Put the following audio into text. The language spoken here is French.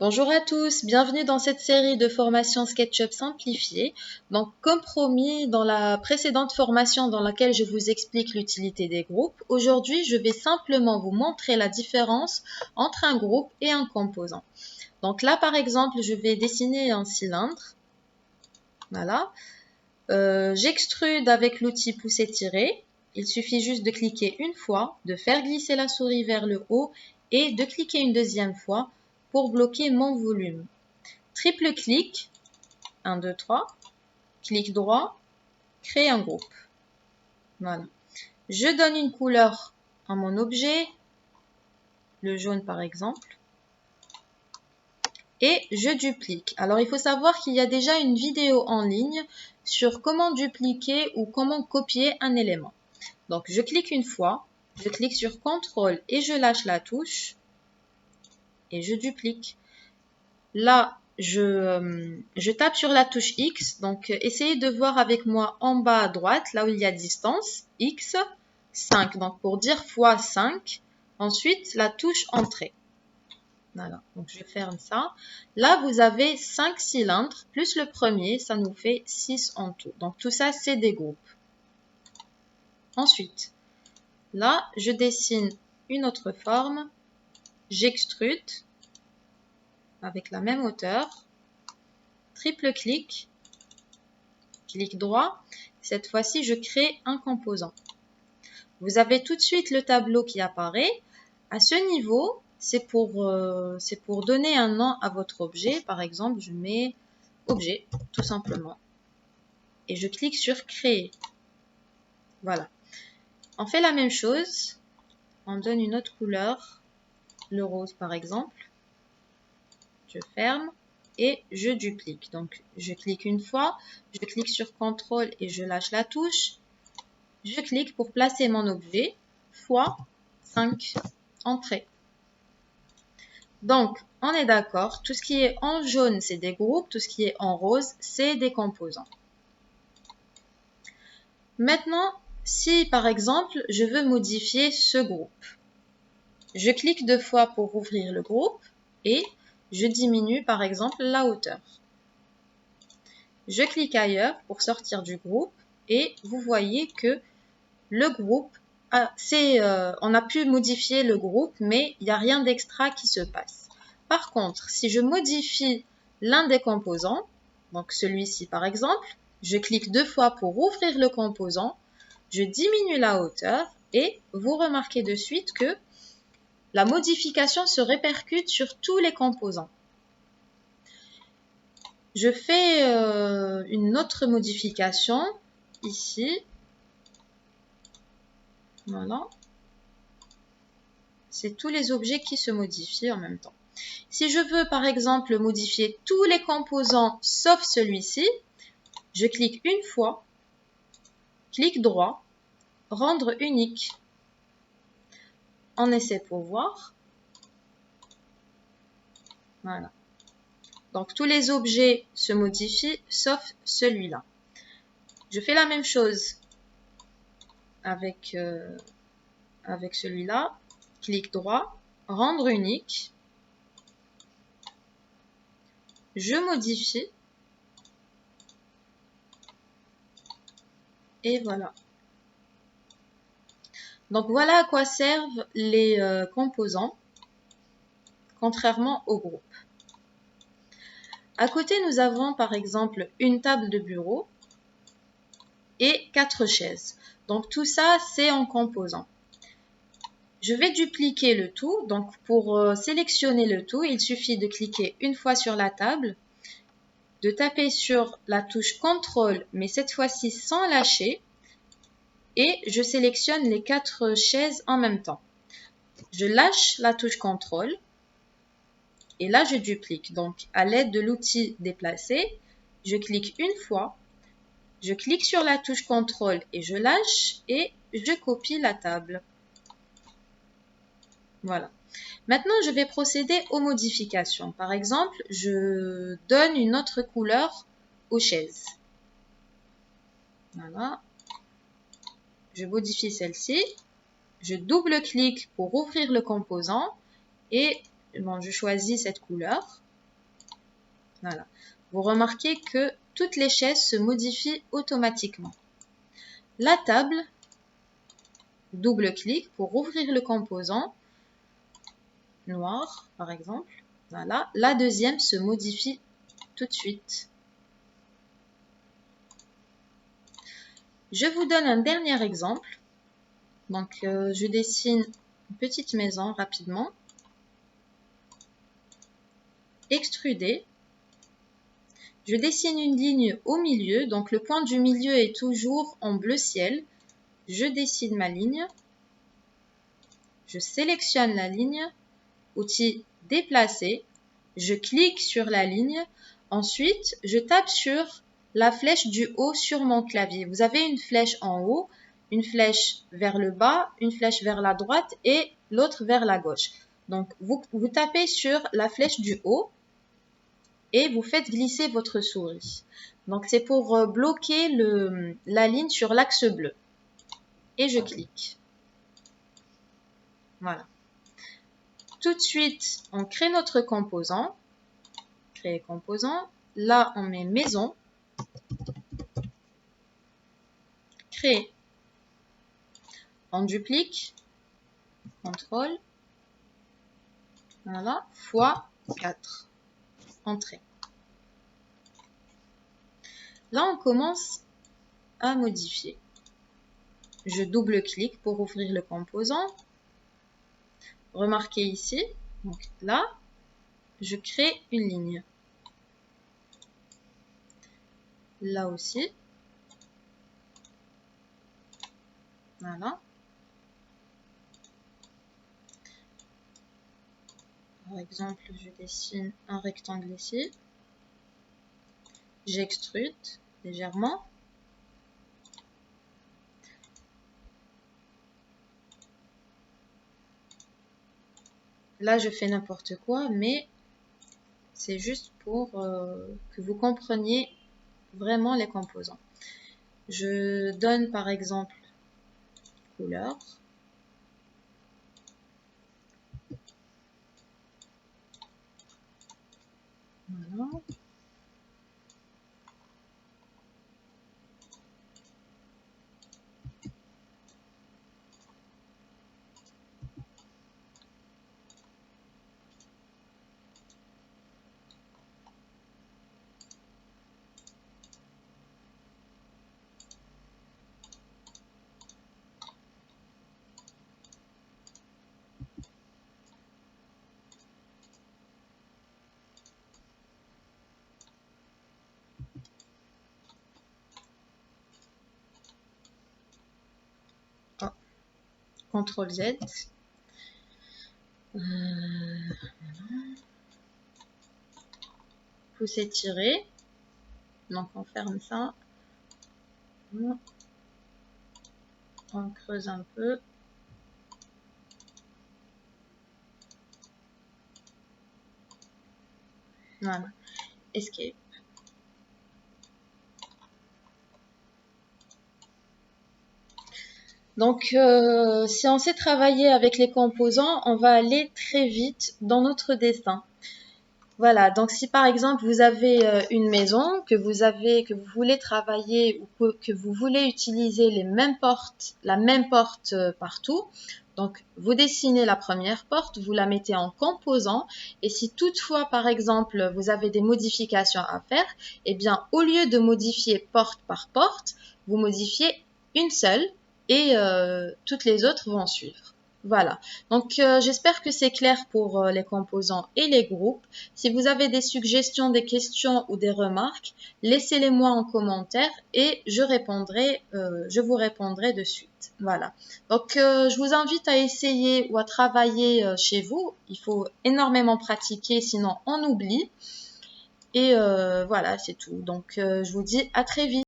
Bonjour à tous, bienvenue dans cette série de formations SketchUp simplifiée. Donc, comme promis dans la précédente formation dans laquelle je vous explique l'utilité des groupes, aujourd'hui je vais simplement vous montrer la différence entre un groupe et un composant. Donc là par exemple, je vais dessiner un cylindre. Voilà. J'extrude avec l'outil pousser-tirer. Il suffit juste de cliquer une fois, de faire glisser la souris vers le haut et de cliquer une deuxième fois pour bloquer mon volume. Triple clic, 1, 2, 3, clic droit, créer un groupe. Voilà. Je donne une couleur à mon objet, le jaune par exemple, et je duplique. Alors il faut savoir qu'il y a déjà une vidéo en ligne sur comment dupliquer ou comment copier un élément. Donc je clique une fois, je clique sur CTRL et je lâche la touche et je duplique. Là, je tape sur la touche X, donc essayez de voir avec moi en bas à droite, là où il y a distance, X, 5, donc pour dire fois 5, ensuite la touche Entrée. Voilà, donc je ferme ça. Là, vous avez 5 cylindres, plus le premier, ça nous fait 6 en tout. Donc tout ça, c'est des groupes. Ensuite, là, je dessine une autre forme, j'extrude avec la même hauteur, triple clic, clic droit, cette fois-ci je crée un composant. Vous avez tout de suite le tableau qui apparaît. À ce niveau, c'est pour donner un nom à votre objet. Par exemple, je mets objet, tout simplement. Et je clique sur créer. Voilà. On fait la même chose. On donne une autre couleur, le rose par exemple. Je ferme et je duplique. Donc, je clique une fois, je clique sur CTRL et je lâche la touche. Je clique pour placer mon objet, fois 5, Entrée. Donc, on est d'accord, tout ce qui est en jaune, c'est des groupes, tout ce qui est en rose, c'est des composants. Maintenant, si par exemple, je veux modifier ce groupe, je clique 2 fois pour ouvrir le groupe et je diminue par exemple la hauteur. Je clique ailleurs pour sortir du groupe et vous voyez que le groupe, on a pu modifier le groupe, mais il n'y a rien d'extra qui se passe. Par contre, si je modifie l'un des composants, donc celui-ci par exemple, je clique 2 fois pour ouvrir le composant, je diminue la hauteur et vous remarquez de suite que la modification se répercute sur tous les composants. Je fais une autre modification ici. Voilà. C'est tous les objets qui se modifient en même temps. Si je veux par exemple modifier tous les composants sauf celui-ci, je clique une fois, clic droit, rendre unique. On essaie pour voir. Voilà. Donc tous les objets se modifient sauf celui-là. Je fais la même chose avec celui-là. Clic droit, rendre unique. Je modifie. Et voilà. Donc voilà à quoi servent les composants, contrairement aux groupes. À côté, nous avons par exemple une table de bureau et 4 chaises. Donc tout ça, c'est en composants. Je vais dupliquer le tout. Donc pour sélectionner le tout, il suffit de cliquer une fois sur la table, de taper sur la touche CTRL, mais cette fois-ci sans lâcher, et je sélectionne les 4 chaises en même temps. Je lâche la touche CTRL, et là je duplique. Donc à l'aide de l'outil déplacer, je clique une fois, je clique sur la touche CTRL et je lâche et je copie la table. Voilà. Maintenant, je vais procéder aux modifications. Par exemple, je donne une autre couleur aux chaises. Voilà. Je modifie celle-ci. Je double-clique pour ouvrir le composant et bon, je choisis cette couleur. Voilà. Vous remarquez que toutes les chaises se modifient automatiquement. La table, double-clic pour ouvrir le composant noir, par exemple. Voilà. La deuxième se modifie tout de suite. Je vous donne un dernier exemple. Donc, je dessine une petite maison rapidement. Extruder. Je dessine une ligne au milieu. Donc, le point du milieu est toujours en bleu ciel. Je dessine ma ligne. Je sélectionne la ligne. Outil déplacer. Je clique sur la ligne. Ensuite, je tape sur la flèche du haut sur mon clavier. Vous avez une flèche en haut, une flèche vers le bas, une flèche vers la droite et l'autre vers la gauche. Donc, vous tapez sur la flèche du haut et vous faites glisser votre souris. Donc, c'est pour bloquer la ligne sur l'axe bleu. Et je clique. Voilà. Tout de suite, on crée notre composant. Créer composant. Là, on met maison. Créer. On duplique. Contrôle. Voilà. Fois 4. Entrée. Là, on commence à modifier. Je double-clique pour ouvrir le composant. Remarquez ici, donc là, je crée une ligne. Là aussi. Voilà. Par exemple, je dessine un rectangle ici. J'extrude légèrement. Là, je fais n'importe quoi, mais c'est juste pour que vous compreniez vraiment les composants. Je donne par exemple couleur. Voilà. CTRL Z. Pousser, tirer. Donc on ferme ça. On creuse un peu. Voilà. Escape. Donc, si on sait travailler avec les composants, on va aller très vite dans notre dessin. Voilà, donc si par exemple vous avez une maison, que vous voulez travailler ou que vous voulez utiliser la même porte partout, donc vous dessinez la première porte, vous la mettez en composant et si toutefois par exemple vous avez des modifications à faire, eh bien au lieu de modifier porte par porte, vous modifiez une seule et toutes les autres vont suivre. Voilà, donc j'espère que c'est clair pour les composants et les groupes. Si vous avez des suggestions, des questions ou des remarques, laissez-les-moi en commentaire et je vous répondrai de suite. Voilà, donc je vous invite à essayer ou à travailler chez vous. Il faut énormément pratiquer, sinon on oublie. Et voilà, c'est tout. Donc je vous dis à très vite.